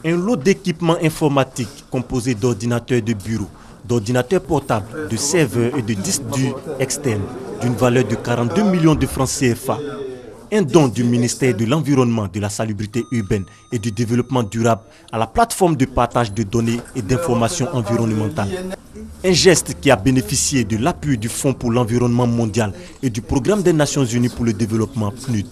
Un lot d'équipements informatiques composé d'ordinateurs de bureau, d'ordinateurs portables, de serveurs et de disques durs externes d'une valeur de 42 millions de francs CFA. Un don du ministère de l'Environnement, de la Salubrité urbaine et du Développement durable à la plateforme de partage de données et d'informations environnementales. Un geste qui a bénéficié de l'appui du Fonds pour l'environnement mondial et du Programme des Nations Unies pour le développement PNUD.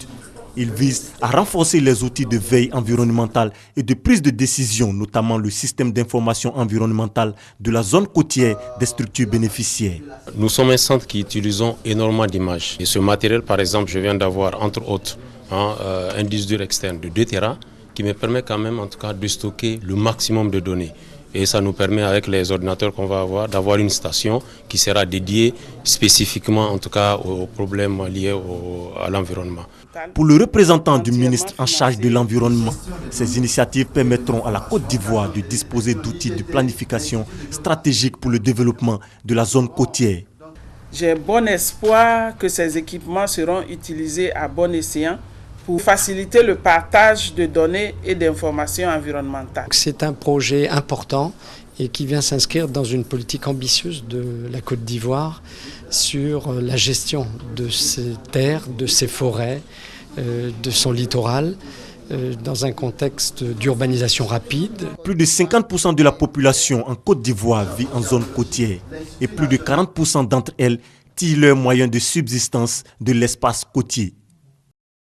Il vise à renforcer les outils de veille environnementale et de prise de décision, notamment le système d'information environnementale de la zone côtière des structures bénéficiaires. Nous sommes un centre qui utilisons énormément d'images. Et ce matériel, par exemple, je viens d'avoir, entre autres, un disque dur externe de 2 Tera qui me permet quand même, en tout cas, de stocker le maximum de données. Et ça nous permet, avec les ordinateurs qu'on va avoir, d'avoir une station qui sera dédiée spécifiquement, en tout cas, aux problèmes liés à l'environnement. Pour le représentant du ministre en charge de l'environnement, ces initiatives permettront à la Côte d'Ivoire de disposer d'outils de planification stratégique pour le développement de la zone côtière. J'ai bon espoir que ces équipements seront utilisés à bon escient pour faciliter le partage de données et d'informations environnementales. C'est un projet important et qui vient s'inscrire dans une politique ambitieuse de la Côte d'Ivoire sur la gestion de ses terres, de ses forêts, de son littoral, dans un contexte d'urbanisation rapide. Plus de 50% de la population en Côte d'Ivoire vit en zone côtière et plus de 40% d'entre elles tirent leurs moyens de subsistance de l'espace côtier.